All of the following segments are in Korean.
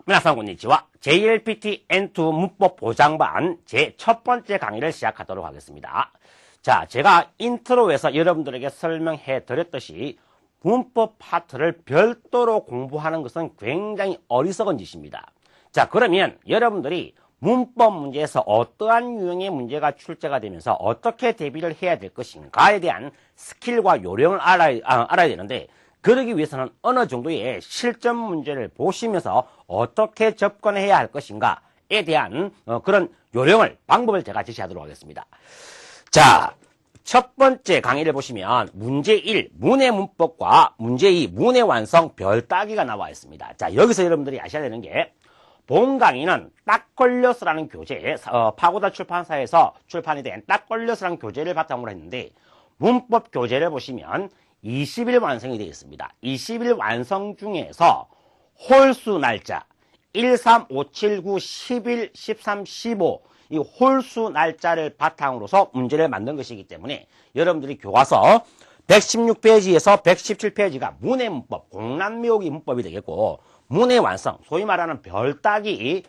皆さんこんにちは. JLPT N2 문법 보장반 제 첫 번째 강의를 시작하도록 하겠습니다. 자, 제가 인트로에서 여러분들에게 설명해 드렸듯이 문법 파트를 별도로 공부하는 것은 굉장히 어리석은 짓입니다. 자, 그러면 여러분들이 문법 문제에서 어떠한 유형의 문제가 출제가 되면서 어떻게 대비를 해야 될 것인가에 대한 스킬과 요령을 알아야 되는데, 그러기 위해서는 어느 정도의 실전 문제를 보시면서 어떻게 접근해야 할 것인가에 대한 그런 요령을, 방법을 제가 제시하도록 하겠습니다. 자, 첫 번째 강의를 보시면 문제 1, 문해 문법과 문제 2, 문해 완성 별 따기가 나와 있습니다. 자, 여기서 여러분들이 아셔야 되는 게, 본 강의는 딱 걸려서라는 교재, 파고다 출판사에서 출판이 된 딱 걸려서라는 교재를 바탕으로 했는데, 문법 교재를 보시면 20일 완성이 되어 있습니다. 20일 완성 중에서 홀수 날짜 1, 3, 5, 7, 9, 11, 13, 15 이 홀수 날짜를 바탕으로서 문제를 만든 것이기 때문에 여러분들이 교과서 116페이지에서 117페이지가 문해 문법, 공란묘기 문법이 되겠고, 문해 완성, 소위 말하는 별 따기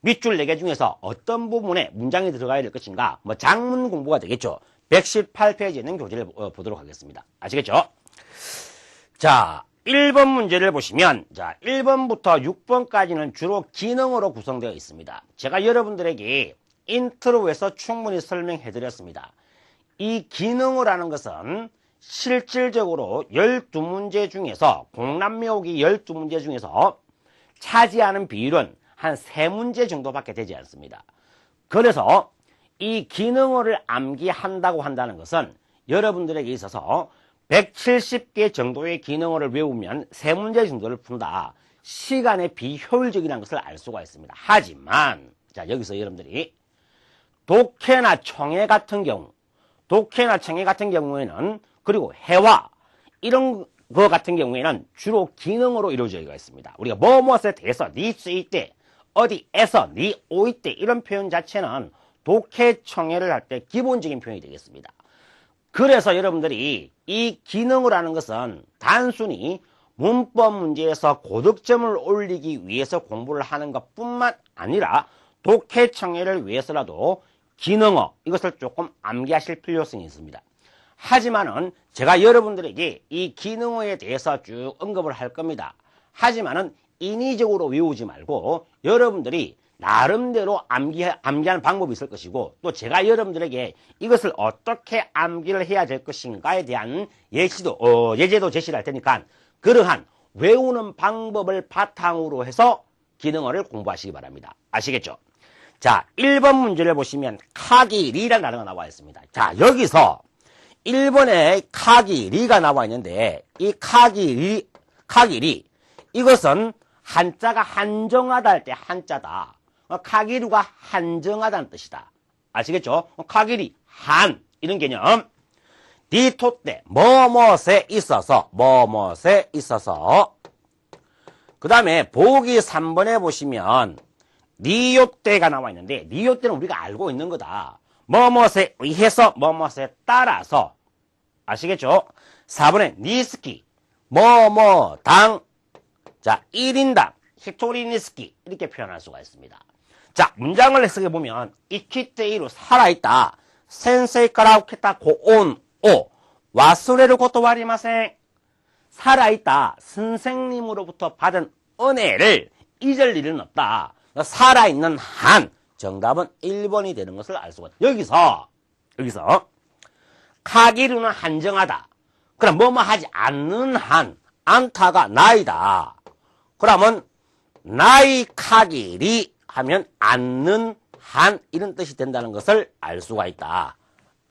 밑줄 4개 중에서 어떤 부분에 문장이 들어가야 될 것인가, 장문 공부가 되겠죠. 118페이지에 있는 교재를 보도록 하겠습니다. 아시겠죠? 자, 1번 문제를 보시면, 자, 1번부터 6번까지는 주로 기능으로 구성되어 있습니다. 제가 여러분들에게 인트로에서 충분히 설명해 드렸습니다. 이 기능어라는 것은 실질적으로 12문제 중에서, 공란묘기 12문제 중에서 차지하는 비율은 한 3문제 정도밖에 되지 않습니다. 그래서 이 기능어를 암기한다고 한다는 것은 여러분들에게 있어서 170개 정도의 기능어를 외우면 3문제 정도를 푼다. 시간의 비효율적이라는 것을 알 수가 있습니다. 하지만, 자, 여기서 여러분들이 독해나 청해 같은 경우에는, 그리고 해와 이런 거 같은 경우에는 주로 기능어로 이루어져 있습니다. 우리가 무엇에 대해서, 니 쓰이 때, 어디에서, 니 오이 때 이런 표현 자체는 독해, 청해를 할 때 기본적인 표현이 되겠습니다. 그래서 여러분들이 이 기능어라는 것은 단순히 문법 문제에서 고득점을 올리기 위해서 공부를 하는 것뿐만 아니라 독해, 청해를 위해서라도 기능어, 이것을 조금 암기하실 필요성이 있습니다. 하지만은 제가 여러분들에게 이 기능어에 대해서 쭉 언급을 할 겁니다. 하지만은 인위적으로 외우지 말고 여러분들이 나름대로 암기하는 방법이 있을 것이고, 또 제가 여러분들에게 이것을 어떻게 암기를 해야 될 것인가에 대한 예제도 제시를 할 테니까 그러한 외우는 방법을 바탕으로 해서 기능어를 공부하시기 바랍니다. 아시겠죠? 자, 1번 문제를 보시면 카기리라는 단어가 나와 있습니다. 자, 여기서 1번에 카기리가 나와 있는데, 이 카기리, 이것은 한자가 한정하다 할 때 한자다. 카기류가 한정하다는 뜻이다. 아시겠죠? 카기리, 한, 이런 개념. 디토 때, 뭐뭇에 있어서. 그 다음에 보기 3번에 보시면 니요 때가 나와 있는데, 니요 때는 우리가 알고 있는 거다. 뭐뭇에 의해서, 뭐뭇에 따라서. 아시겠죠? 4번에 니스키, 뭐뭐당. 자, 1인당, 히토리니스키, 이렇게 표현할 수가 있습니다. 자, 문장을 해석해 보면, 이키테이로 살아있다. 센세이から受けたご恩を忘れることはありません. 살아있다. 선생님으로부터 받은 은혜를 잊을 일은 없다. 살아있는 한. 정답은 1번이 되는 것을 알 수가 있다. 여기서, 카기류는 한정하다. 그럼 뭐뭐 하지 않는 한. 안타가 나이다. 그러면 나이 카기리 하면 않는 한, 이런 뜻이 된다는 것을 알 수가 있다.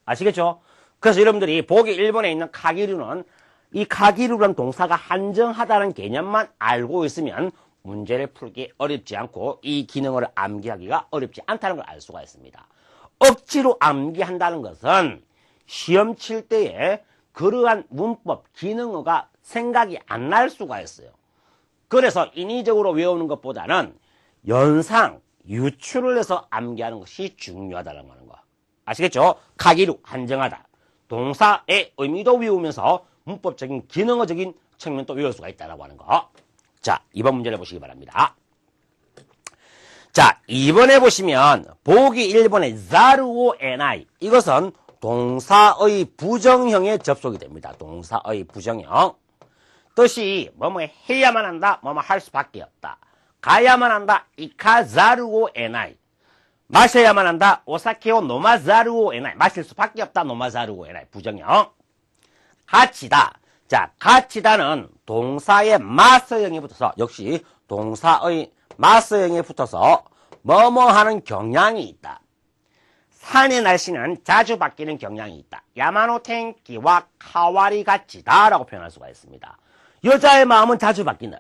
아시겠죠? 그래서 여러분들이 보기 1번에 있는 카기류는, 이 카기류라는 동사가 한정하다는 개념만 알고 있으면 문제를 풀기 어렵지 않고 이 기능을 암기하기가 어렵지 않다는 걸 알 수가 있습니다. 억지로 암기한다는 것은 시험 칠 때에 그러한 문법, 기능어가 생각이 안 날 수가 있어요. 그래서 인위적으로 외우는 것보다는 연상, 유추를 해서 암기하는 것이 중요하다는 거. 아시겠죠? 카기류, 한정하다. 동사의 의미도 외우면서 문법적인, 기능어적인 측면도 외울 수가 있다는 거. 자, 2번 문제를 보시기 바랍니다. 자, 2번에 보시면 보기 1번의 자르오 에나이 이것은 동사의 부정형에 접속이 됩니다. 동사의 부정형. 뜻이 뭐뭐 해야만 한다, 뭐뭐 할 수밖에 없다. 가야만 한다, 이카자르오 에나이. 마셔야만 한다, 오사케오 노마자르오 에나이. 마실 수밖에 없다, 노마자르오 에나이. 부정형. 가치다. 자, 가치다는 동사의 마스형이 붙어서, 역시 동사의 마스형에 붙어서 뭐뭐 하는 경향이 있다. 산의 날씨는 자주 바뀌는 경향이 있다. 야마노 텐키와 카와리 가치다 라고 표현할 수가 있습니다. 여자의 마음은 자주 바뀐다.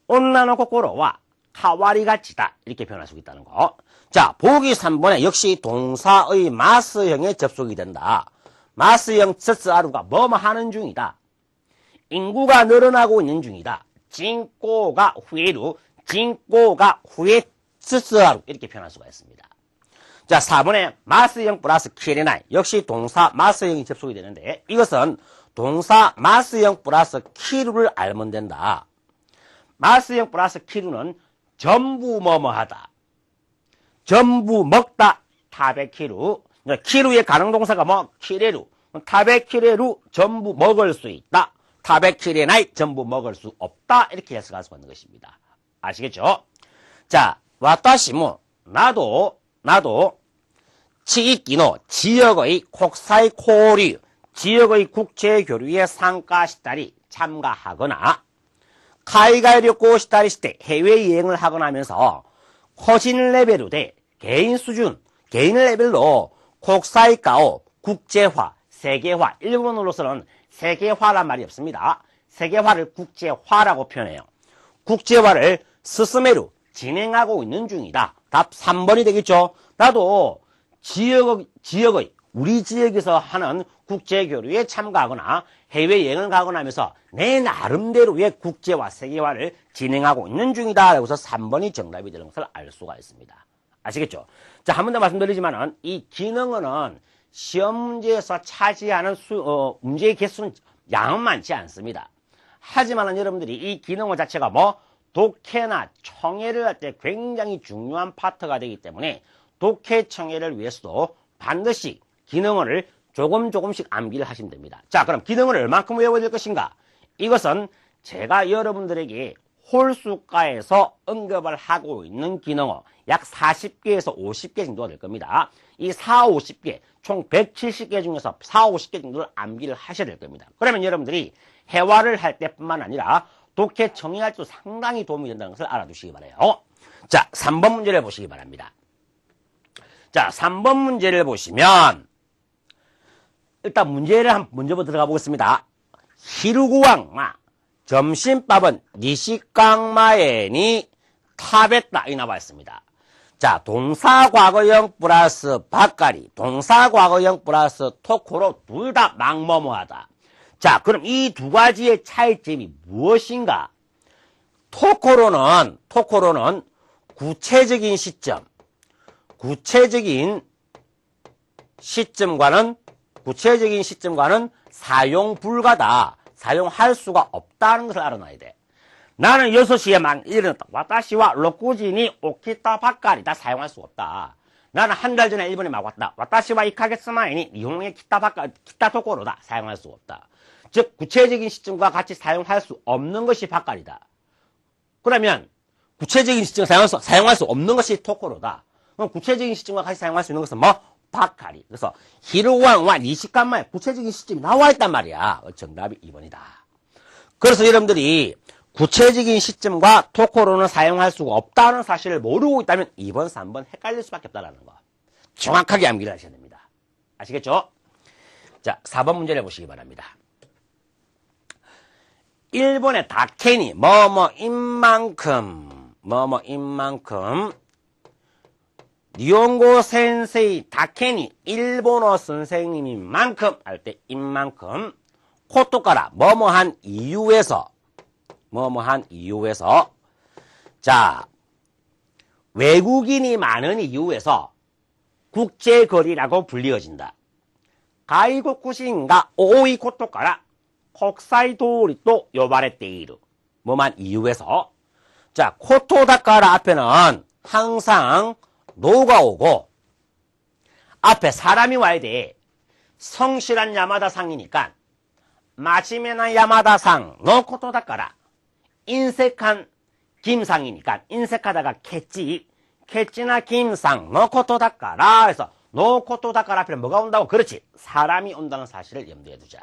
온나노 코코로와 카와리 가치다 이렇게 표현할 수 있다는 거. 자, 보기 3번에 역시 동사의 마스형에 접속이 된다. 마스형 츠츠아루가 뭐뭐 하는 중이다. 인구가 늘어나고 있는 중이다. 진꼬가 후에루, 진꼬가 후에 츠츠아루 이렇게 표현할 수가 있습니다. 자, 4번에 마스형 플러스 키레나이 역시 동사 마스형이 접속이 되는데 이것은 동사 마스형 플러스 키루를 알면 된다. 마스형 플러스 키루는 전부 뭐뭐 하다. 전부 먹다. 타베키루. 키루의 가능동사가 뭐? 키레루. 타베키레루 전부 먹을 수 있다. 타베키레나이 전부 먹을 수 없다. 이렇게 해석할 수가 있는 것입니다. 아시겠죠? 자, 와타시모 나도 치이끼노 지역의 국사의 코류 지역의 국제 교류에 참가시다리 참가하거나 카이가이旅行したりして 해외여행을 하거나 하면서個人 레벨로 돼 개인 수준 개인 레벨로 국사이가오 국제화 세계화 일본어로서는 세계화란 말이 없습니다. 세계화를 국제화라고 표현해요. 국제화를 스스메루 진행하고 있는 중이다. 답 3번이 되겠죠. 나도 지역의 우리 지역에서 하는 국제교류에 참가하거나 해외여행을 가거나 하면서 내 나름대로의 국제화, 세계화를 진행하고 있는 중이다. 라고서 3번이 정답이 되는 것을 알 수가 있습니다. 아시겠죠? 자, 한 번 더 말씀드리지만은 이 기능어는 시험 문제에서 차지하는 문제의 개수는 양은 많지 않습니다. 하지만은 여러분들이 이 기능어 자체가 뭐 독해나 청해를 할 때 굉장히 중요한 파트가 되기 때문에 독해 청해를 위해서도 반드시 기능어를 조금씩 암기를 하시면 됩니다. 자, 그럼 기능어를 얼만큼 외워야 될 것인가? 이것은 제가 여러분들에게 홀수가에서 언급을 하고 있는 기능어 약 40개에서 50개 정도가 될 겁니다. 이 50개, 총 170개 중에서 50개 정도를 암기를 하셔야 될 겁니다. 그러면 여러분들이 회화를 할 때뿐만 아니라 독해 청해할 때도 상당히 도움이 된다는 것을 알아두시기 바라요. 자, 3번 문제를 보시기 바랍니다. 자, 3번 문제를 보시면 일단 문제를 먼저 들어가 보겠습니다. 히루구왕마 점심밥은 니시강마에니 타베다 이 나와 있습니다. 자, 동사 과거형 플러스 밥가리, 동사 과거형 플러스 토코로 둘 다 막뭐뭐하다. 자, 그럼 이 두 가지의 차이점이 무엇인가? 토코로는 구체적인 시점과는 사용 불가다. 사용할 수가 없다는 것을 알아놔야 돼. 나는 6시에 막 일어났다. 와타시와 로쿠지니 오키타 바까리다. 사용할 수가 없다. 나는 한 달 전에 일본에 막 왔다. 와타시와 2ヶ月前に 일본의 키타 토코로다. 사용할 수가 없다. 즉 구체적인 시점과 같이 사용할 수 없는 것이 바까리다. 그러면 구체적인 시점 사용할 수 없는 것이 토코로다. 그럼 구체적인 시점과 같이 사용할 수 있는 것은 뭐? 바카리. 그래서 히루왕과 니시간만에 구체적인 시점이 나와 있단 말이야. 정답이 2번이다. 그래서 여러분들이 구체적인 시점과 토코로는 사용할 수가 없다는 사실을 모르고 있다면 2번, 3번 헷갈릴 수밖에 없다는 거. 정확하게 암기를 하셔야 됩니다. 아시겠죠? 자, 4번 문제를 보시기 바랍니다. 일본의 다케니 뭐뭐인 만큼 니혼고 센세이 다케니 일본어 선생님인 만큼 할 때 인만큼 코토가라 뭐뭐한 이유에서 자 외국인이 많은 이유에서 국제거리라고 불리어진다. 가이고쿠신가 오이 코토가라 국사이도리 또 요바레테이루 뭐만 이유에서 자, 코토다카라 앞에는 항상 노가 오고 앞에 사람이 와야 돼. 성실한 야마다상이니까 마지메나 야마다상 노 코토다카라. 인색한 김상이니까 인색하다가 캐찌나 김상 노 코토다카라 해서 노 코토다카라 앞에 뭐가 온다고? 그렇지. 사람이 온다는 사실을 염두에 두자.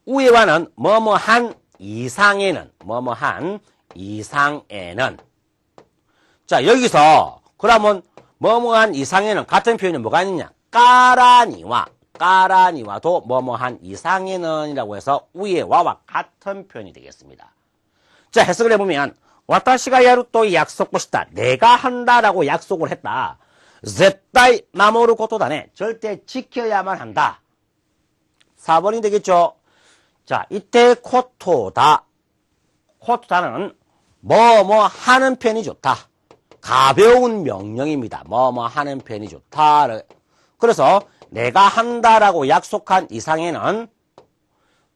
우에와는 뭐뭐한 이상에는 자, 여기서 그러면 뭐뭐한 이상에는 같은 표현이 뭐가 있느냐? 까라니와도 뭐뭐한 이상에는 이라고 해서 우에와와 같은 표현이 되겠습니다. 자, 해석을 해보면 와타시가 야루또 약속고시다. 내가 한다라고 약속을 했다.絶対 守る 것도다네. 절대 지켜야만 한다. 4번이 되겠죠. 자, 이때 코토다는 뭐뭐 하는 편이 좋다. 가벼운 명령입니다. 뭐뭐 하는 편이 좋다. 그래서 내가 한다라고 약속한 이상에는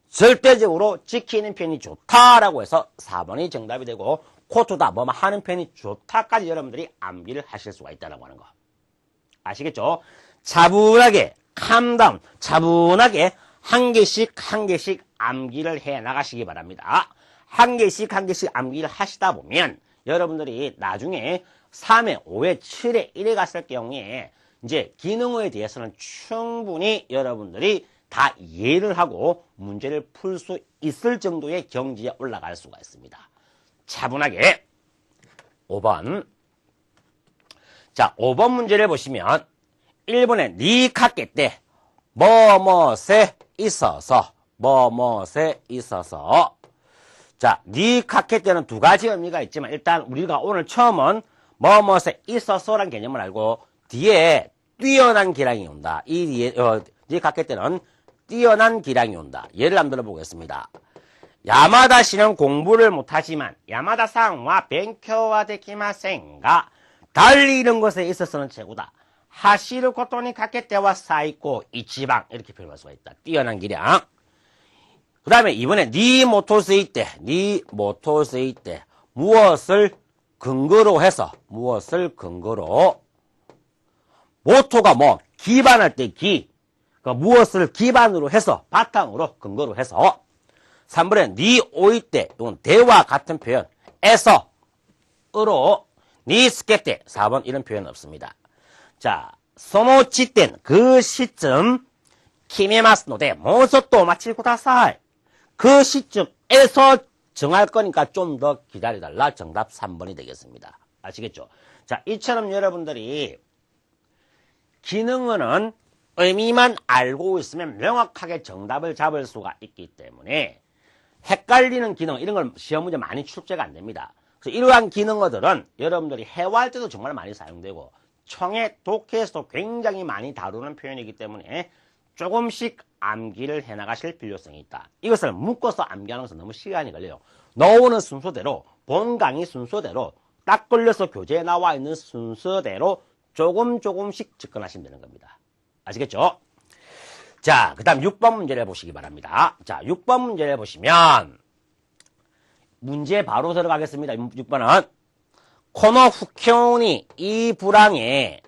절대적으로 지키는 편이 좋다라고 해서 4번이 정답이 되고 코토다 뭐뭐 하는 편이 좋다까지 여러분들이 암기를 하실 수가 있다는 거. 아시겠죠? 차분하게 차분하게 한 개씩 암기를 해 나가시기 바랍니다. 한 개씩 암기를 하시다 보면 여러분들이 나중에 3회, 5회, 7회, 1회 갔을 경우에 이제 기능어에 대해서는 충분히 여러분들이 다 이해를 하고 문제를 풀 수 있을 정도의 경지에 올라갈 수가 있습니다. 차분하게 5번. 자, 5번 문제를 보시면 1번에 니카케 때 뭐뭐세 있어서 자, 니카케 때는 두 가지 의미가 있지만 일단 우리가 오늘 처음은 뭐뭐세 있어서란 개념을 알고 뒤에 뛰어난 기량이 온다. 니카케 때는 뛰어난 기량이 온다. 예를 한번 들어보겠습니다. 야마다 씨는 공부를 못하지만 야마다さんは 勉強はできませんが 달리는 것에 있어서는 최고다. 하시를 것도니 가케테와 사이코 이치방 이렇게 표현할 수가 있다. 뛰어난 기량. 그 다음에 이번에 니 모토스이 때 무엇을 근거로 해서 모토가 뭐 기반할 때 무엇을 기반으로 해서 바탕으로 근거로 해서 3번에 니 오이 때 이건 대와 같은 표현 에서으로 니 스케 때 4번 이런 표현 없습니다. 자, 소노치땐 그 시점 키메마스노데 모소또 마칠 쿠다사이. 그 시점에서 정할 거니까 좀 더 기다려달라. 정답 3번이 되겠습니다. 아시겠죠? 자, 이처럼 여러분들이 기능어는 의미만 알고 있으면 명확하게 정답을 잡을 수가 있기 때문에 헷갈리는 기능 이런 걸 시험 문제 많이 출제가 안 됩니다. 그래서 이러한 기능어들은 여러분들이 해화할 때도 정말 많이 사용되고 청해, 독해에서도 굉장히 많이 다루는 표현이기 때문에 조금씩 암기를 해나가실 필요성이 있다. 이것을 묶어서 암기하는 것은 너무 시간이 걸려요. 나오는 순서대로, 본 강의 순서대로, 딱 걸려서 교재에 나와 있는 순서대로 조금씩 접근하시면 되는 겁니다. 아시겠죠? 자, 그 다음 6번 문제를 보시기 바랍니다. 자, 6번 문제를 보시면 문제 바로 들어가겠습니다. 6번은 코노 후쿄니 이 불황에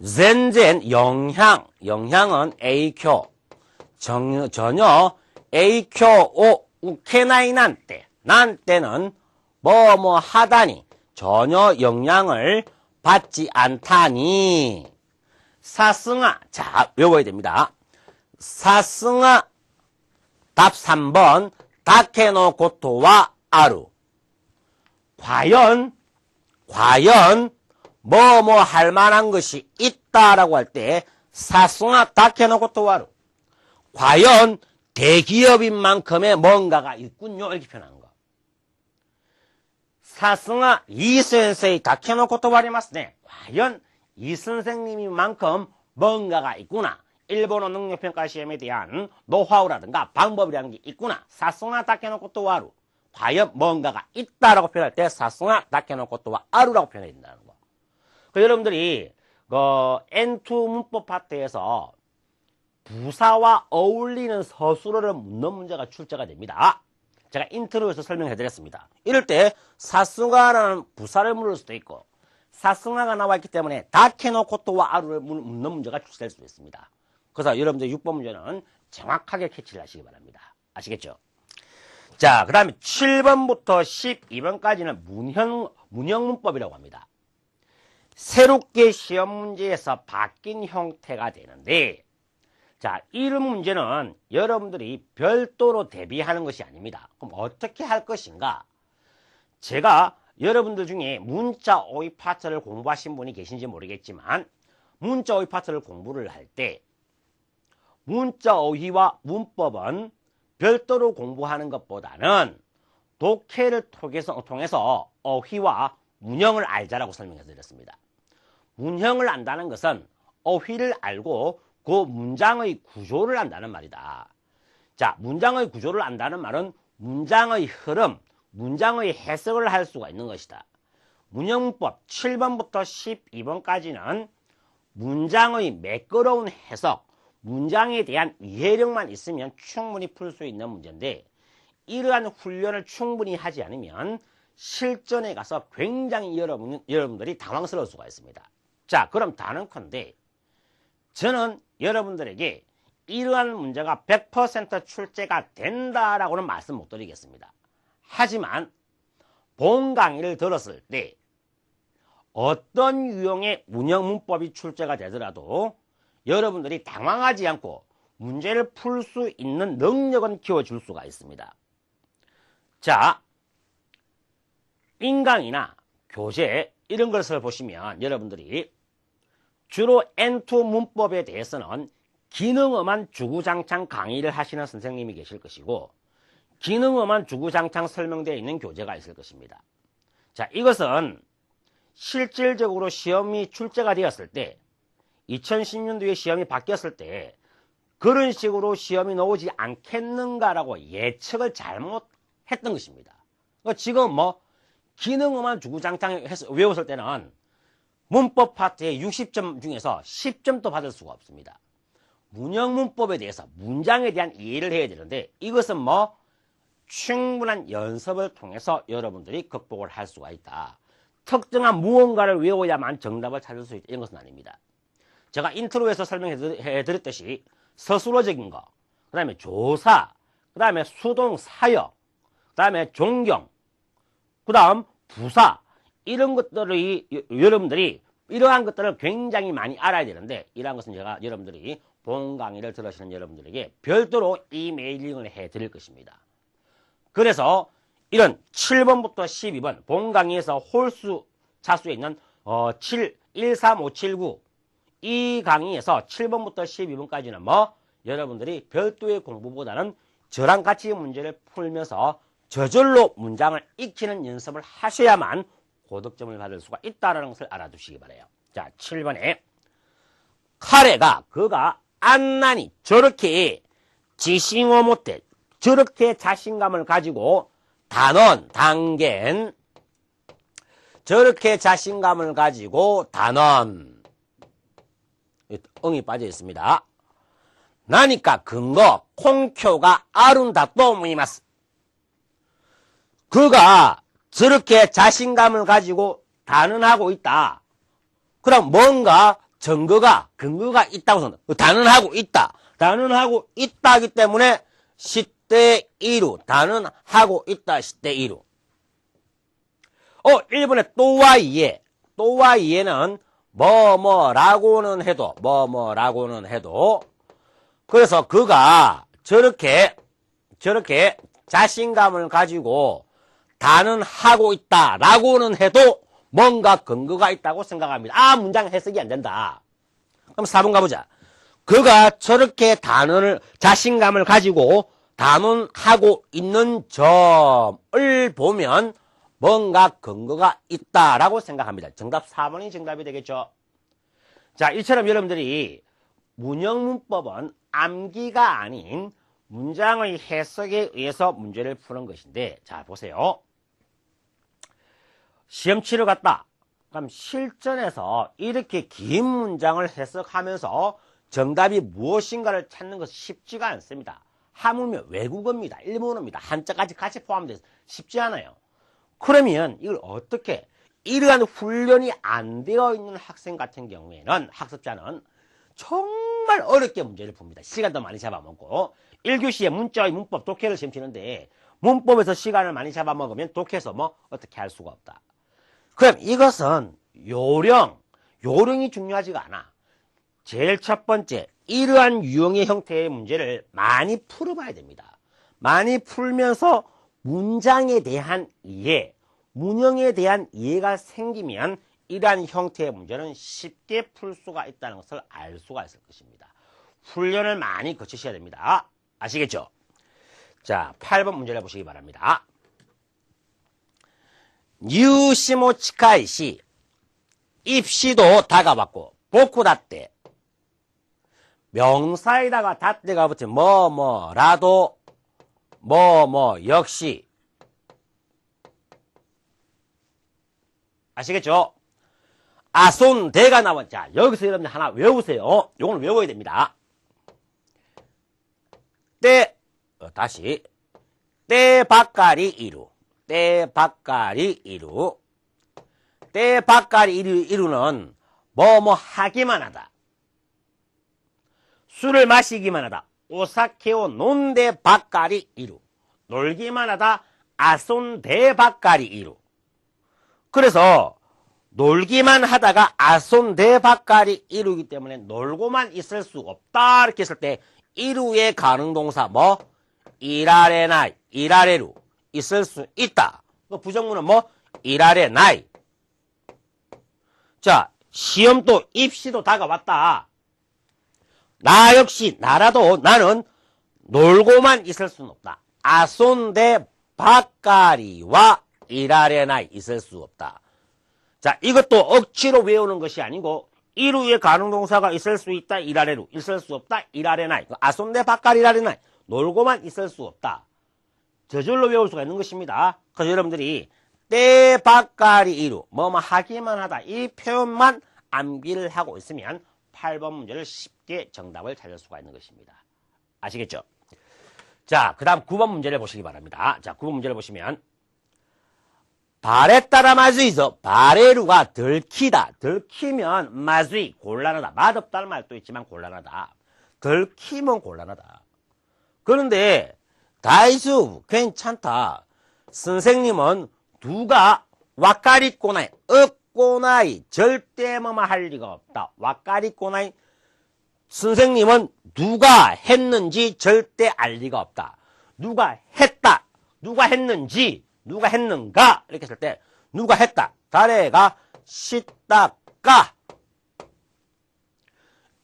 젠젠 영향은 에이쿄 전혀 에이쿄 우케나이 난때는 뭐뭐 하다니 전혀 영향을 받지 않다니 사승아 자 외워야 됩니다. 사승아 답 3번 다케노 고토와 아루 과연 뭐뭐 할 만한 것이 있다라고 할 때 사승아 다케노 고토와 아루 과연 대기업인 만큼의 뭔가가 있군요 이렇게 표현하는 거. 사승아 이 선생이 다케노 고토와 아리마스네 과연 이 선생님인 만큼 뭔가가 있구나. 일본어 능력평가 시험에 대한 노하우라든가 방법이라는 게 있구나. 사승아 다케노 고토와 아루 과연 뭔가가 있다라고 표현할 때 사승아 다케노 고토와 아루라고 표현해야 된다는 거. 여러분들이 N2 문법 파트에서 부사와 어울리는 서술어를 묻는 문제가 출제가 됩니다. 제가 인트로에서 설명해 드렸습니다. 이럴 때 사승화라는 부사를 물을 수도 있고 사승화가 나와 있기 때문에 다케노 코토와 아루를 묻는 문제가 출제될 수도 있습니다. 그래서 여러분들 6번 문제는 정확하게 캐치를 하시기 바랍니다. 아시겠죠? 자, 그 다음에 7번부터 12번까지는 문형 문법이라고 합니다. 새롭게 시험 문제에서 바뀐 형태가 되는데, 자, 이 문제는 여러분들이 별도로 대비하는 것이 아닙니다. 그럼 어떻게 할 것인가? 제가 여러분들 중에 문자 어휘 파트를 공부하신 분이 계신지 모르겠지만, 문자 어휘 파트를 공부를 할 때, 문자 어휘와 문법은 별도로 공부하는 것보다는 독해를 통해서 어휘와 문형을 알자라고 설명해 드렸습니다. 문형을 안다는 것은 어휘를 알고 그 문장의 구조를 안다는 말이다. 자, 문장의 구조를 안다는 말은 문장의 흐름, 문장의 해석을 할 수가 있는 것이다. 문형문법 7번부터 12번까지는 문장의 매끄러운 해석, 문장에 대한 이해력만 있으면 충분히 풀 수 있는 문제인데 이러한 훈련을 충분히 하지 않으면 실전에 가서 굉장히 여러분들이 당황스러울 수가 있습니다. 자, 그럼 단언컨대 저는 여러분들에게 이러한 문제가 100% 출제가 된다라고는 말씀 못 드리겠습니다. 하지만 본 강의를 들었을 때 어떤 유형의 문형 문법이 출제가 되더라도 여러분들이 당황하지 않고 문제를 풀 수 있는 능력은 키워줄 수가 있습니다. 자, 인강이나 교재 이런 것을 보시면 여러분들이 주로 N2 문법에 대해서는 기능어만 주구장창 강의를 하시는 선생님이 계실 것이고 기능어만 주구장창 설명되어 있는 교재가 있을 것입니다. 자, 이것은 실질적으로 시험이 출제가 되었을 때 2010년도에 시험이 바뀌었을 때 그런 식으로 시험이 나오지 않겠는가라고 예측을 잘못했던 것입니다. 지금 기능어만 주구장창 외웠을 때는 문법 파트의 60점 중에서 10점도 받을 수가 없습니다. 문형 문법에 대해서 문장에 대한 이해를 해야 되는데 이것은 충분한 연습을 통해서 여러분들이 극복을 할 수가 있다. 특정한 무언가를 외워야만 정답을 찾을 수 있다. 이런 것은 아닙니다. 제가 인트로에서 설명해 드렸듯이 서술어적인 거, 그 다음에 조사, 그 다음에 수동 사역, 그 다음에 존경, 그 다음 부사, 이런 것들이 여러분들이 이러한 것들을 굉장히 많이 알아야 되는데 이러한 것은 제가 여러분들이 본 강의를 들으시는 여러분들에게 별도로 이메일링을 해 드릴 것입니다. 그래서 이런 7번부터 12번 본 강의에서 홀수 차수에 있는 13579 이 강의에서 7번부터 12번까지는 여러분들이 별도의 공부보다는 저랑 같이 문제를 풀면서 저절로 문장을 익히는 연습을 하셔야만 고득점을 받을 수가 있다는 것을 알아두시기 바라요. 자, 7번에 그가 안나니 저렇게 지싱어 못해 저렇게 자신감을 가지고 단견 저렇게 자신감을 가지고 응이 빠져 있습니다. 나니까 근거 콩쿄가 아룬다 또 모이마스. 그가 저렇게 자신감을 가지고 단언하고 있다. 그럼 뭔가 근거가 있다고 생각한다. 단언하고 있다기 때문에 시대 1루 단언하고 있다. 시대 1루. 1번에 또와 이에는 뭐뭐라고는 해도 그래서 그가 저렇게 자신감을 가지고 단언하고 있다라고는 해도 뭔가 근거가 있다고 생각합니다. 문장 해석이 안 된다. 그럼 4번 가보자. 그가 저렇게 자신감을 가지고 단언하고 있는 점을 보면 뭔가 근거가 있다라고 생각합니다. 정답 4번이 정답이 되겠죠. 자, 이처럼 여러분들이 문형문법은 암기가 아닌 문장의 해석에 의해서 문제를 푸는 것인데, 자, 보세요. 시험 치러 갔다. 그럼 실전에서 이렇게 긴 문장을 해석하면서 정답이 무엇인가를 찾는 것이 쉽지가 않습니다. 하물며 외국어입니다. 일본어입니다. 한자까지 같이 포함돼서 쉽지 않아요. 그러면 이걸 어떻게 이러한 훈련이 안 되어 있는 학생 같은 경우에는 학습자는 정말 어렵게 문제를 풉니다. 시간도 많이 잡아먹고 1교시에 문자의 문법 독해를 시험 치는데 문법에서 시간을 많이 잡아먹으면 독해서 뭐 어떻게 할 수가 없다. 그럼 이것은 요령이 중요하지가 않아. 제일 첫 번째, 이러한 유형의 형태의 문제를 많이 풀어봐야 됩니다. 많이 풀면서 문장에 대한 이해, 문형에 대한 이해가 생기면 이러한 형태의 문제는 쉽게 풀 수가 있다는 것을 알 수가 있을 것입니다. 훈련을 많이 거치셔야 됩니다. 아시겠죠? 자, 8번 문제를 보시기 바랍니다. 뉴시모치카이시 입시도 다가왔고 보쿠다떼 명사에다가 다떼가 붙은 뭐뭐라도 역시 아시겠죠? 아손대가 나왔. 자, 여기서 여러분들 하나 외우세요. 요걸 외워야 됩니다. 다시 때바까리 이루 때바까리 이루는 뭐뭐 하기만 하다. 술을 마시기만 하다. 오사케오 논데 바까리 이루. 놀기만 하다. 아손데 바까리 이루. 그래서 놀기만 하다가 아손데 바까리 이루기 때문에 놀고만 있을 수 없다. 이렇게 했을 때 이루의 가능동사 뭐 이라레루 있을 수 있다. 부정문은 뭐 이라레나이. 자, 시험도 입시도 다가왔다. 나 역시 나라도 나는 놀고만 있을 수는 없다. 아손데 바까리와 이라레나이 있을 수 없다. 자, 이것도 억지로 외우는 것이 아니고 이루의 가능동사가 있을 수 있다. 이라레루 있을 수 없다. 이라레나이. 아손데 바까리 이라레나이. 놀고만 있을 수 없다. 저절로 외울 수가 있는 것입니다. 그래서 여러분들이 때 바까리 이루 뭐뭐 하기만 하다 이 표현만 암기를 하고 있으면 8번 문제를 쉽게 정답을 찾을 수가 있는 것입니다. 아시겠죠? 자, 그 다음 9번 문제를 보시기 바랍니다. 자, 9번 문제를 보시면 발에 따라 마주이서 바레루가 들키다. 들키면 마주이 곤란하다. 맛없다는 말도 있지만 곤란하다. 들키면 곤란하다. 그런데 다이수 괜찮다. 선생님은 누가 와까리꼬나이 억꼬나이 절대 뭐뭐 할 리가 없다. 와까리꼬나이 선생님은 누가 했는지 절대 알 리가 없다. 누가 했다. 누가 했는지 누가 했는가 이렇게 했을 때 누가 했다. 다래가 시다까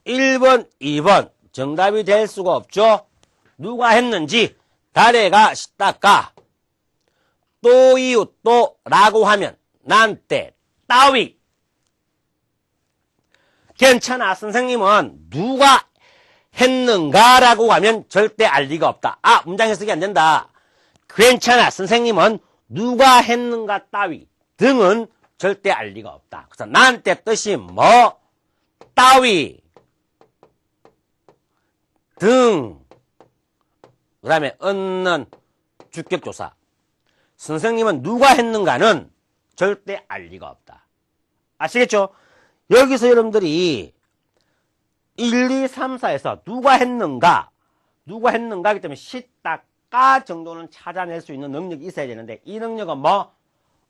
1번 2번 정답이 될 수가 없죠. 누가 했는지 다래가 시다까 또 이유 또 라고 하면 난때 따위 괜찮아. 선생님은 누가 했는가라고 하면 절대 알 리가 없다. 아, 문장 해석이 안 된다. 괜찮아. 선생님은 누가 했는가 따위 등은 절대 알 리가 없다. 그래서 난때 뜻이 뭐 따위 등 그 다음에 얻는 주격조사. 선생님은 누가 했는가는 절대 알 리가 없다. 아시겠죠? 여기서 여러분들이 1, 2, 3, 4에서 누가 했는가 하기 때문에 시다까 정도는 찾아낼 수 있는 능력이 있어야 되는데 이 능력은 뭐?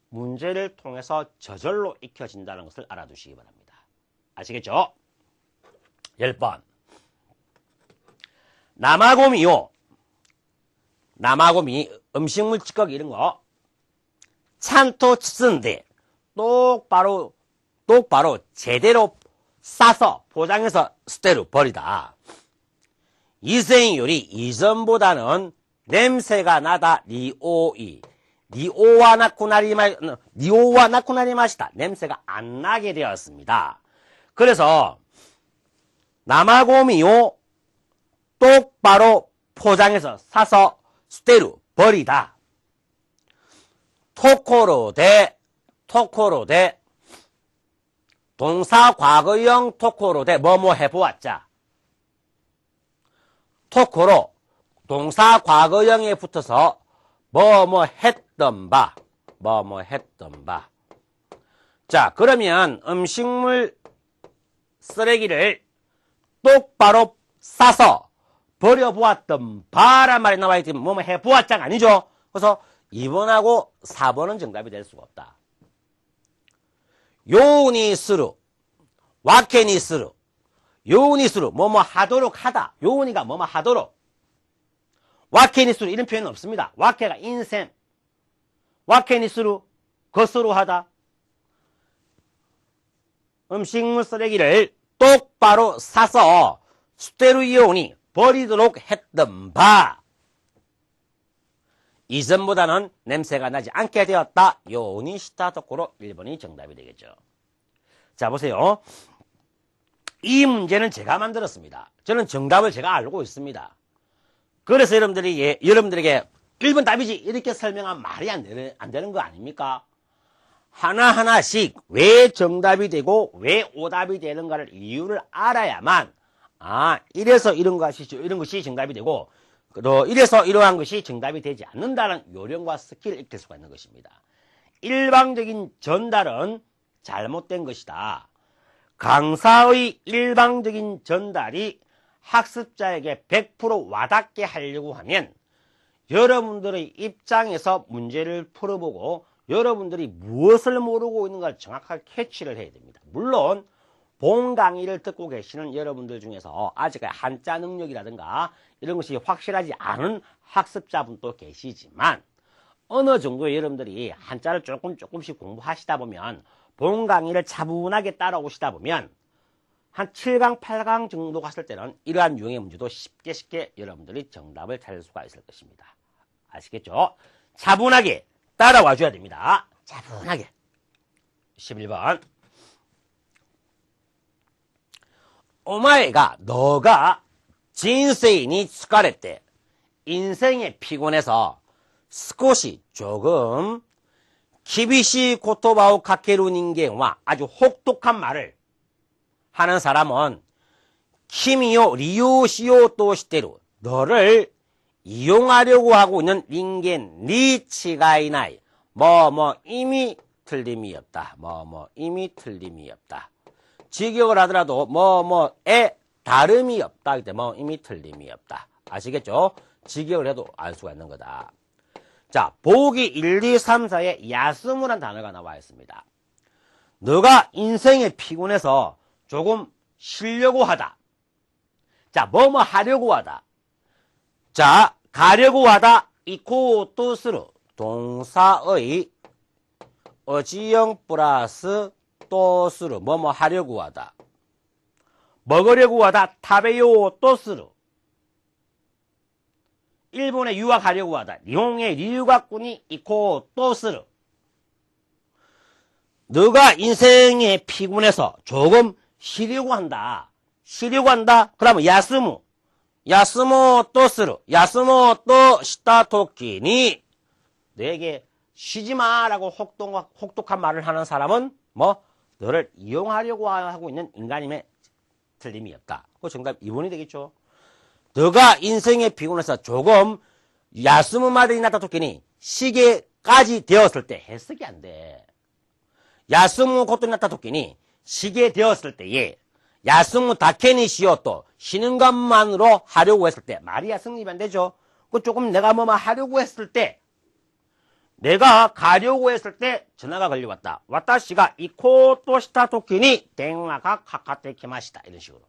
문제를 통해서 저절로 익혀진다는 것을 알아두시기 바랍니다. 아시겠죠? 10번. 남아곰이 음식물 찌꺼기 이런 거 찬토 쓰는데 똑바로 제대로 싸서 포장해서 스테로 버리다. 이생율이 이전보다는 냄새가 나다. 니오와 나쿠나리마시다. 냄새가 안 나게 되었습니다. 그래서 남아곰이요 똑바로 포장해서 사서 스테루 버리다. 토코로데 동사 과거형 토코로데 뭐뭐 해보았자. 토코로 동사 과거형에 붙어서 뭐뭐 했던 바, 뭐뭐 했던 바. 자, 그러면 음식물 쓰레기를 똑바로 싸서 버려보았던 바란 말이 나와야 되면 뭐뭐 해보았자가 아니죠. 그래서 2번하고 4번은 정답이 될 수가 없다. 요니스루, 와케니스루, 요니스루, 뭐뭐 하도록 하다. 요니가 뭐뭐 하도록. 와케니스루 이런 표현은 없습니다. 와케가 인셈, 와케니스루 것으로 하다. 음식물 쓰레기를 똑바로 싸서 스테루이온이 버리도록 했던 바. 이전보다는 냄새가 나지 않게 되었다. 요니 시타토코로 1번이 정답이 되겠죠. 자, 보세요. 이 문제는 제가 만들었습니다. 저는 정답을 제가 알고 있습니다. 그래서 여러분들에게 1번 답이지 이렇게 설명하면 말이 안 되는 거 아닙니까? 하나하나씩 왜 정답이 되고 왜 오답이 되는가를 이유를 알아야만 이래서 이런 것이 정답이 되고 또 이래서 이러한 것이 정답이 되지 않는다는 요령과 스킬을 익힐 수가 있는 것입니다. 일방적인 전달은 잘못된 것이다. 강사의 일방적인 전달이 학습자에게 100% 와닿게 하려고 하면 여러분들의 입장에서 문제를 풀어보고 여러분들이 무엇을 모르고 있는가를 정확하게 캐치를 해야 됩니다. 물론 본 강의를 듣고 계시는 여러분들 중에서 아직 한자 능력이라든가 이런 것이 확실하지 않은 학습자분도 계시지만 어느 정도 여러분들이 한자를 조금씩 공부하시다 보면 본 강의를 차분하게 따라오시다 보면 한 7강, 8강 정도 갔을 때는 이러한 유형의 문제도 쉽게 여러분들이 정답을 찾을 수가 있을 것입니다. 아시겠죠? 차분하게 따라와 줘야 됩니다. 차분하게. 11번. 오마에가 너가 진세인이疲れて 인생에 피곤해서 스코시 조금 기비시 고토바오 카케루 닌겐와 아주 혹독한 말을 하는 사람은 키미요 리요시요 또 시테루 너를 이용하려고 하고 있는 닌겐 니치가이나이 이미 틀림이 없다. 이미 틀림이 없다. 직역을 하더라도 에 다름이 없다. 그때 이미 틀림이 없다. 아시겠죠? 직역을 해도 알 수가 있는 거다. 자, 보기 1, 2, 3, 4에 야스무란 단어가 나와 있습니다. 너가 인생에 피곤해서 조금 쉬려고 하다. 자, 하려고 하다. 자, 가려고 하다. 이코 또스루 동사의 어지형 플러스 또스루 하려고 하다. 먹으려고 하다. 타베요 또스루 일본에 유학하려고 하다. 일본의留学に 이코 또스루 너가 인생에 피곤해서 조금 쉬려고 한다. 그러면 야스무 또스루 야스무 또 시타 토끼니 너에게 쉬지 마라고 혹독한 말을 하는 사람은 너를 이용하려고 하고 있는 인간임에 틀림이 없다. 그 정답 2번이 되겠죠. 너가 인생에 피곤해서 조금 야스무 마들이 나타 토끼니 쉬게까지 되었을 때 해석이 안 돼. 야스무 고토 나타 토끼니 쉬게 되었을 때에 야스무 다케니 쉬어또 쉬는 것만으로 하려고 했을 때 말이야 성립이 안 되죠. 그 조금 내가 하려고 했을 때 내가 가려고 했을 때 전화가 걸려왔다. 와타시가 이코토 시타 토끼니電話が かかってきました. 이런 식으로.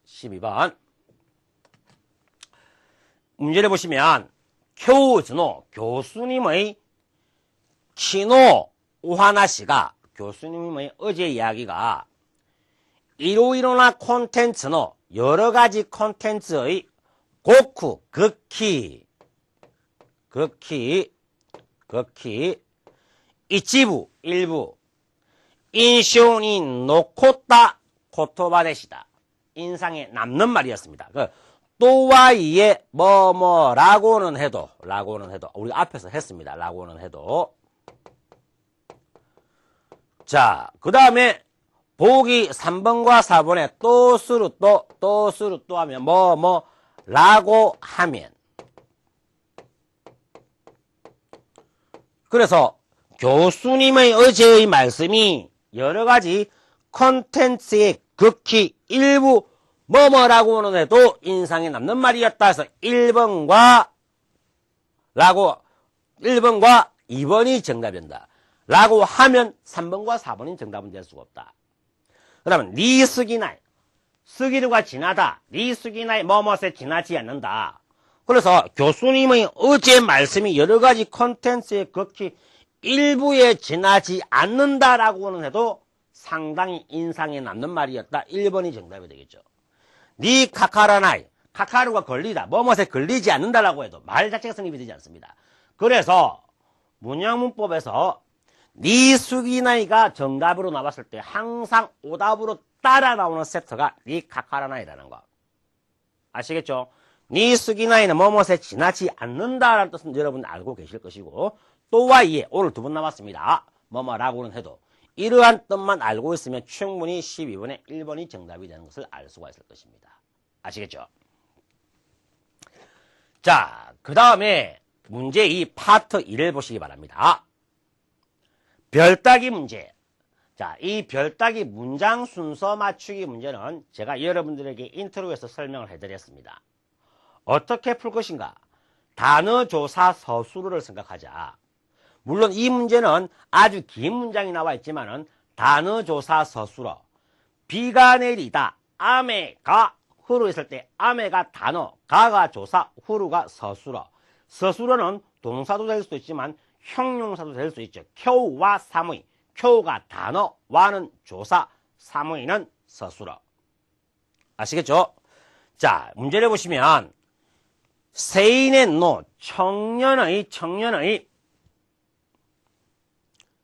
12번. 문제를 보시면 교수의 교수님의 키노 오하나시가 교수님의 어제 이야기가 이로이로나 콘텐츠의 여러 가지 콘텐츠의 고쿠 극히 일부 인쇼니 노코타 고토바데시다. 인상에 남는 말이었습니다. 또와이에 라고는 해도 우리 앞에서 했습니다. 라고는 해도. 자, 그 다음에 보기 3번과 4번에 또스루 또 하면 라고 하면, 그래서 교수님의 어제의 말씀이 여러 가지 컨텐츠의 극히 일부 뭐뭐라고는 해도 인상에 남는 말이었다 해서 1번과 2번이 정답이 된다. 라고 하면 3번과 4번이 정답은 될 수가 없다. 그러면 리스기나이, 스기류가 지나다, 리스기나이 뭐뭐에 지나지 않는다. 그래서 교수님의 어제 말씀이 여러 가지 컨텐츠의 극히 일부에 지나지 않는다라고는 해도 상당히 인상에 남는 말이었다. 1번이 정답이 되겠죠. 니 카카라나이, 카카루가 걸리다, 뭐뭐에 걸리지 않는다라고 해도 말 자체가 성립이 되지 않습니다. 그래서 문형문법에서 니 수기나이가 정답으로 나왔을 때 항상 오답으로 따라 나오는 세트가 니 카카라나이라는 거. 아시겠죠? 니 수기나이는 뭐뭐에 지나지 않는다라는 뜻은 여러분 알고 계실 것이고, 또와 이에 오늘 2번 남았습니다. 뭐뭐라고는 해도 이러한 뜻만 알고 있으면 충분히 12번에 1번이 정답이 되는 것을 알 수가 있을 것입니다. 아시겠죠? 자, 그 다음에 문제 2 파트 1을 보시기 바랍니다. 별따기 문제. 자, 이 별따기 문장 순서 맞추기 문제는 제가 여러분들에게 인트로에서 설명을 해드렸습니다. 어떻게 풀 것인가? 단어 조사 서술어를 생각하자. 물론 이 문제는 아주 긴 문장이 나와 있지만은 단어 조사 서술어. 비가 내리다. 아메가 후루 했을 때 아메가 단어, 가가 조사, 후루가 서술어. 서술어는 동사도 될 수도 있지만 형용사도 될 수 있죠. 쿄와 사무이. 쿄가 단어, 와는 조사, 사무이는 서술어. 아시겠죠? 자, 문제를 보시면 세인의 노, 청년의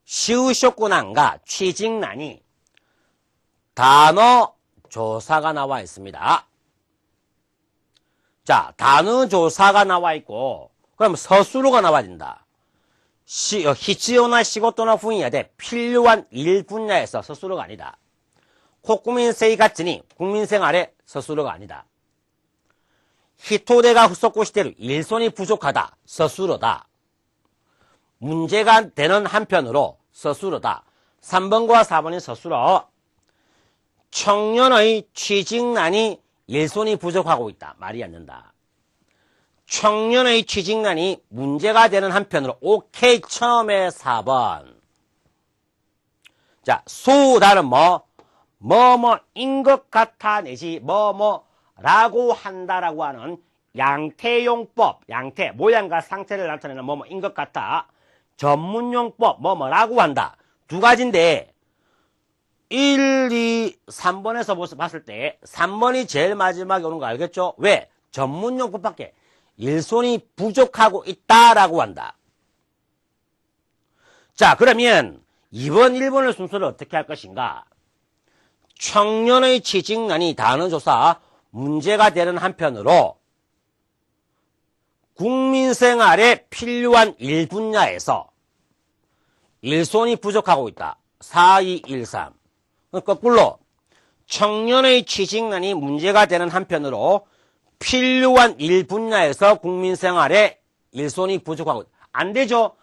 시우쇼쿠난가 취직난이 단어 조사가 나와 있습니다. 자, 단어 조사가 나와 있고, 그럼 서술어가 나와야 된다. 히치요나 시고토나 분야대 필요한 일 분야에서 서술어가 아니다. 국민세이 같으니 국민생활에 서술어가 아니다. 히토데가 후속고시대로 일손이 부족하다. 서술어다. 문제가 되는 한편으로 서술어다. 3번과 4번이 서술어. 청년의 취직난이 일손이 부족하고 있다. 말이 안 된다. 청년의 취직난이 문제가 되는 한편으로 오케이 처음에 4번. 자, 소다는 뭐뭐인 것 같아 내지 뭐뭐라고 한다라고 하는 양태용법, 양태, 모양과 상태를 나타내는 뭐뭐인 것 같아. 전문용법, 뭐뭐라고 한다. 두 가지인데 1, 2, 3번에서 봤을 때 3번이 제일 마지막에 오는 거 알겠죠? 왜? 전문용법밖에 일손이 부족하고 있다라고 한다. 자, 그러면 2번, 1번의 순서를 어떻게 할 것인가? 청년의 취직난이 단어조사 문제가 되는 한편으로 국민생활에 필요한 일 분야에서 일손이 부족하고 있다. 4, 2, 1, 3. 거꾸로 청년의 취직난이 문제가 되는 한편으로 필요한 일 분야에서 국민생활에 일손이 부족하고 안 되죠?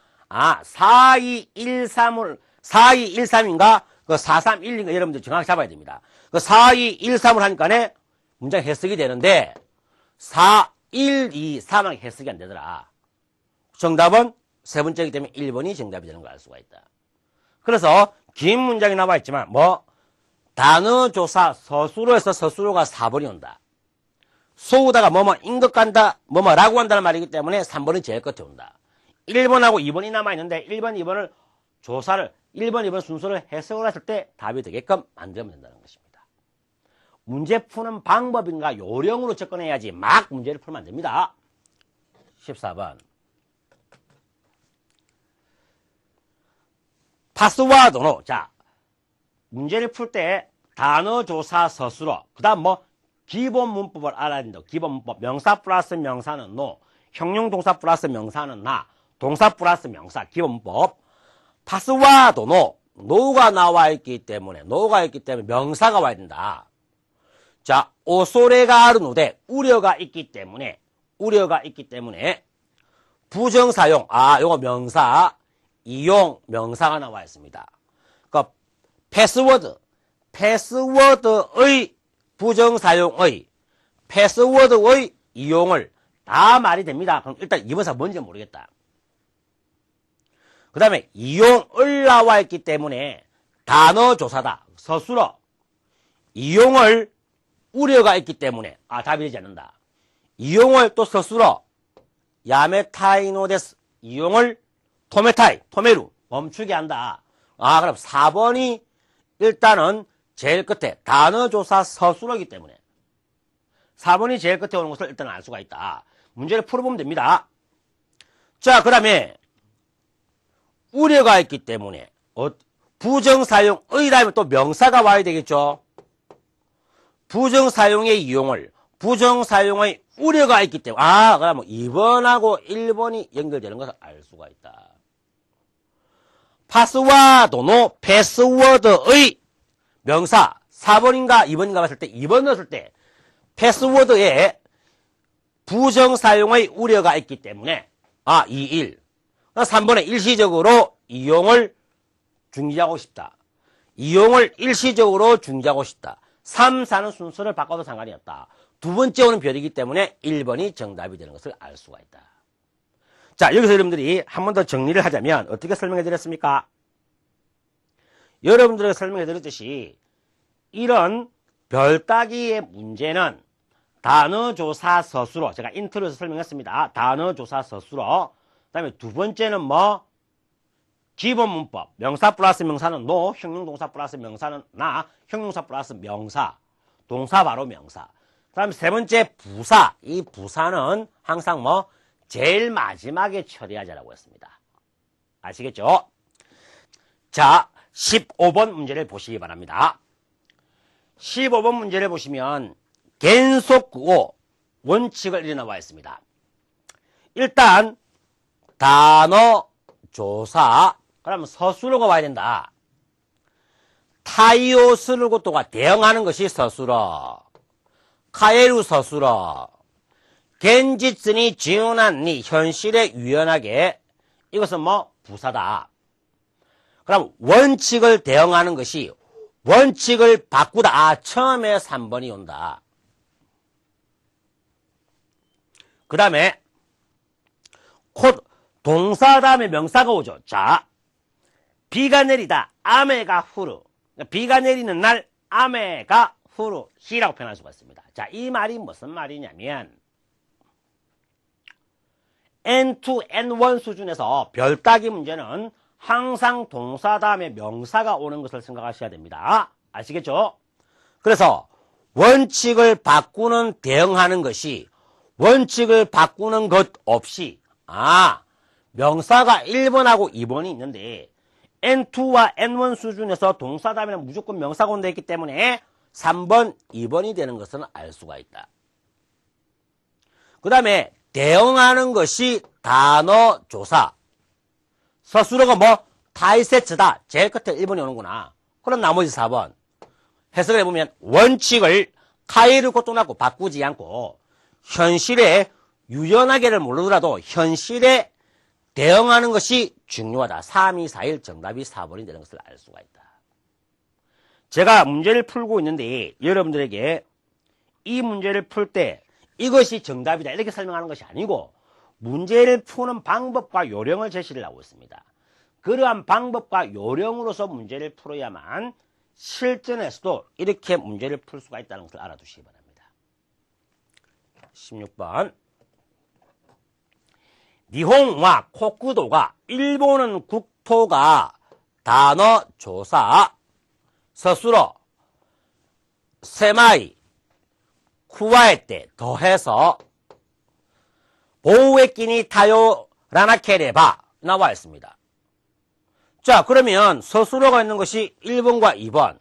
4, 2, 1, 3을 4, 2, 1, 3인가? 그 4, 3, 1인가 여러분들 정확히 잡아야 됩니다. 그 4, 2, 1, 3을 하니까네 문장 해석이 되는데 4, 1, 2, 3하게 해석이 안 되더라. 정답은 세 번째이기 때문에 1번이 정답이 되는 걸 알 수가 있다. 그래서 긴 문장이 나와 있지만 단어 조사 서술어에서 서술어가 4번이 온다. 소우다가 뭐뭐인 것 같다, 뭐뭐라고 한다는 말이기 때문에 3번이 제일 끝에 온다. 1번하고 2번이 남아있는데 1번, 2번을 조사를 1번, 2번 순서를 해석을 했을 때 답이 되게끔 만들면 된다는 것입니다. 문제 푸는 방법인가 요령으로 접근해야지 막 문제를 풀면 안 됩니다. 14번. 파스와도노. 자, 문제를 풀 때 단어 조사 서술어. 그 다음 기본 문법을 알아야 된다. 기본 문법. 명사 플러스 명사는 노. 형용 동사 플러스 명사는 나. 동사 플러스 명사. 기본 문법. 파스와도노. 노가 있기 때문에 명사가 와야 된다. 자, 오소레가 아르노데 우려가 있기 때문에 부정사용, 요거 명사, 이용, 명사가 나와 있습니다. 그러니까 패스워드의 부정사용의, 패스워드의 이용을 다 말이 됩니다. 그럼 일단 이번사 뭔지 모르겠다. 그 다음에 이용을 나와 있기 때문에 단어조사다. 서술어. 이용을 우려가 있기 때문에 답이 되지 않는다. 이용을 또 서술어. 야메타이노데스. 이용을 토메루. 멈추게 한다. 그럼 4번이 일단은 제일 끝에 단어조사 서술어이기 때문에 4번이 제일 끝에 오는 것을 일단 알 수가 있다. 문제를 풀어보면 됩니다. 자, 그 다음에 우려가 있기 때문에 부정사용의 다음에 또 명사가 와야 되겠죠. 부정사용의 이용을 부정사용의 우려가 있기 때문에 그러면 2번하고 1번이 연결되는 것을 알 수가 있다. 파스와도노 패스워드의 명사 4번인가 2번인가 봤을 때 2번 넣었을 때 패스워드에 부정사용의 우려가 있기 때문에 2, 3번에 일시적으로 이용을 중지하고 싶다. 이용을 일시적으로 중지하고 싶다. 3, 4는 순서를 바꿔도 상관이 없다. 두 번째 오는 별이기 때문에 1번이 정답이 되는 것을 알 수가 있다. 자, 여기서 여러분들이 한 번 더 정리를 하자면 어떻게 설명해 드렸습니까? 여러분들에게 설명해 드렸듯이 이런 별따기의 문제는 단어조사 서술어, 제가 인트로에서 설명했습니다. 단어조사 서술어. 그 다음에 두 번째는 기본 문법. 명사 플러스 명사는 노, 형용동사 플러스 명사는 나, 형용사 플러스 명사. 동사 바로 명사. 그 다음에 세 번째 부사. 이 부사는 항상 제일 마지막에 처리하자라고 했습니다. 아시겠죠? 자, 15번 문제를 보시기 바랍니다. 15번 문제를 보시면 겐속구어 원칙을 이리 나와 있습니다. 일단 단어조사, 그러면 서술어가 와야 된다. 타이오스르고토가 대응하는 것이 서술어. 카에루 서술어. 겐지츠니 지운한니 현실에 유연하게. 이것은 부사다. 그럼 원칙을 대응하는 것이 원칙을 바꾸다. 처음에 3번이 온다. 그 다음에 동사 다음에 명사가 오죠. 자, 비가 내리다. 아메가 후르. 비가 내리는 날 아메가 후르 히라고 표현할 수가 있습니다. 자, 이 말이 무슨 말이냐면 N2, N1 수준에서 별따기 문제는 항상 동사 다음에 명사가 오는 것을 생각하셔야 됩니다. 아시겠죠? 그래서 원칙을 바꾸는 대응하는 것이 원칙을 바꾸는 것 없이 명사가 1번하고 2번이 있는데 N2와 N1 수준에서 동사 다음에는 무조건 명사가 온다 했기 때문에 3번, 2번이 되는 것은 알 수가 있다. 그 다음에 대응하는 것이 단어조사. 서술어가 타이세츠다. 제일 끝에 1번이 오는구나. 그럼 나머지 4번. 해석을 해보면 원칙을 카이를 고통하고 바꾸지 않고 현실에 유연하게를 모르더라도 현실에 대응하는 것이 중요하다. 3, 2, 4, 1 정답이 4번이 되는 것을 알 수가 있다. 제가 문제를 풀고 있는데 여러분들에게 이 문제를 풀 때 이것이 정답이다 이렇게 설명하는 것이 아니고 문제를 푸는 방법과 요령을 제시를 하고 있습니다. 그러한 방법과 요령으로서 문제를 풀어야만 실전에서도 이렇게 문제를 풀 수가 있다는 것을 알아두시기 바랍니다. 16번 니혼과 코쿠도가 일본은 국토가 단어조사 서술어 세마이 쿠와에때 더해서 보우에끼니 타요라나케레바 나와 있습니다. 자, 그러면 서술어가 있는 것이 1번과 2번.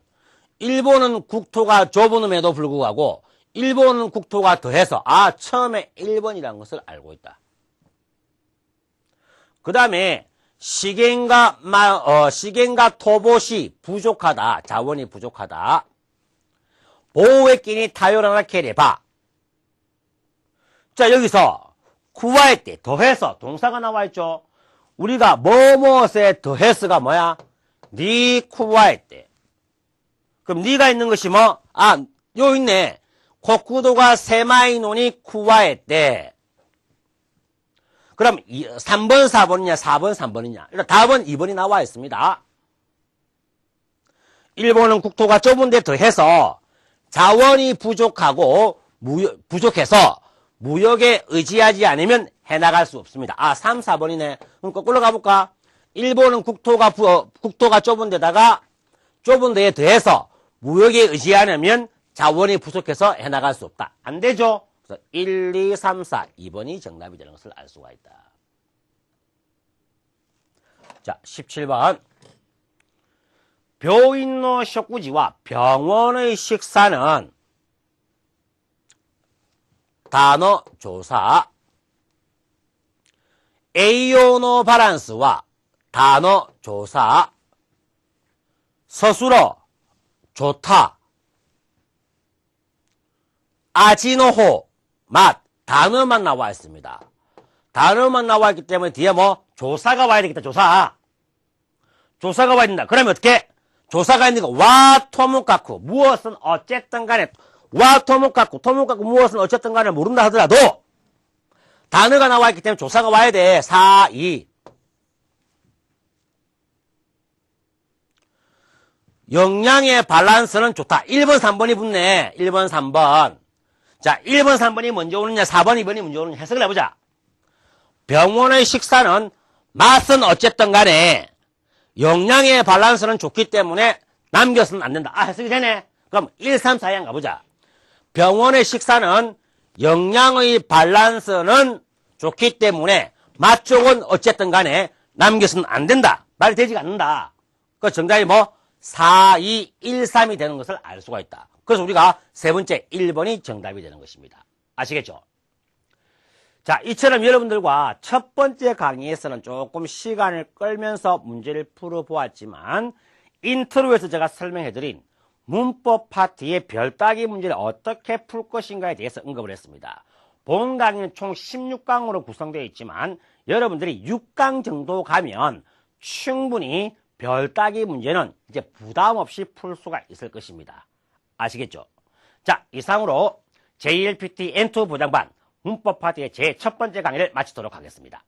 1번은 국토가 좁음에도 불구하고 일본은 국토가 더해서 처음에 1번이라는 것을 알고 있다. 그 다음에 시겐가 토봇이 부족하다. 자원이 부족하다. 보호의 끼니 타요라나 캐리바. 자, 여기서 구할 때 더해서 동사가 나와 있죠. 우리가 뭐뭐에 더해서가 뭐야? 니 구할 때. 그럼 니가 있는 것이 뭐? 아, 요 있네. 코쿠도가 세마이노니 구할 때. 그럼 3번, 4번이냐, 4번, 3번이냐. 이런 답은 2번이 나와 있습니다. 일본은 국토가 좁은데 더해서 자원이 부족하고 부족해서 무역에 의지하지 않으면 해나갈 수 없습니다. 아, 3, 4번이네. 그럼 거꾸로 가볼까? 일본은 국토가 좁은 데다가 좁은 데에 더해서 무역에 의지하려면 자원이 부족해서 해나갈 수 없다. 안 되죠? 그래서 1, 2, 3, 4, 2번이 정답이 되는 것을 알 수가 있다. 자, 17번. 묘인노 식구지와 병원의 식사는 단어 조사, 에이오노 바란스와 단어 조사, 서술어 좋다, 아지노호 맛 단어만 나와 있습니다. 단어만 나와 있기 때문에 뒤에 뭐 조사가 와야 되겠다. 조사가 와야 된다. 그러면 어떻게? 조사가 있는 거 와 토목가쿠 무엇은 어쨌든 간에 와 토목가쿠 무엇은 어쨌든 간에 모른다 하더라도 단어가 나와 있기 때문에 조사가 와야 돼. 4, 2. 영양의 밸런스는 좋다. 1번, 3번이 붙네. 1번, 3번. 자, 1번, 3번이 먼저 오느냐, 4번, 2번이 먼저 오느냐 해석을 해보자. 병원의 식사는 맛은 어쨌든 간에 영양의 밸런스는 좋기 때문에 남겨서는 안 된다. 아, 해석이 되네. 그럼 1, 3, 4에 한번 가보자. 병원의 식사는 영양의 밸런스는 좋기 때문에 맛 쪽은 어쨌든 간에 남겨서는 안 된다. 말이 되지가 않는다. 그 정답이 뭐? 4, 2, 1, 3이 되는 것을 알 수가 있다. 그래서 우리가 세 번째 1번이 정답이 되는 것입니다. 아시겠죠? 자, 이처럼 여러분들과 첫 번째 강의에서는 조금 시간을 끌면서 문제를 풀어보았지만 인트로에서 제가 설명해드린 문법 파트의 별따기 문제를 어떻게 풀 것인가에 대해서 언급을 했습니다. 본 강의는 총 16강으로 구성되어 있지만 여러분들이 6강 정도 가면 충분히 별따기 문제는 이제 부담 없이 풀 수가 있을 것입니다. 아시겠죠? 자, 이상으로 JLPT N2 보장반 문법 파트의 제 첫 번째 강의를 마치도록 하겠습니다.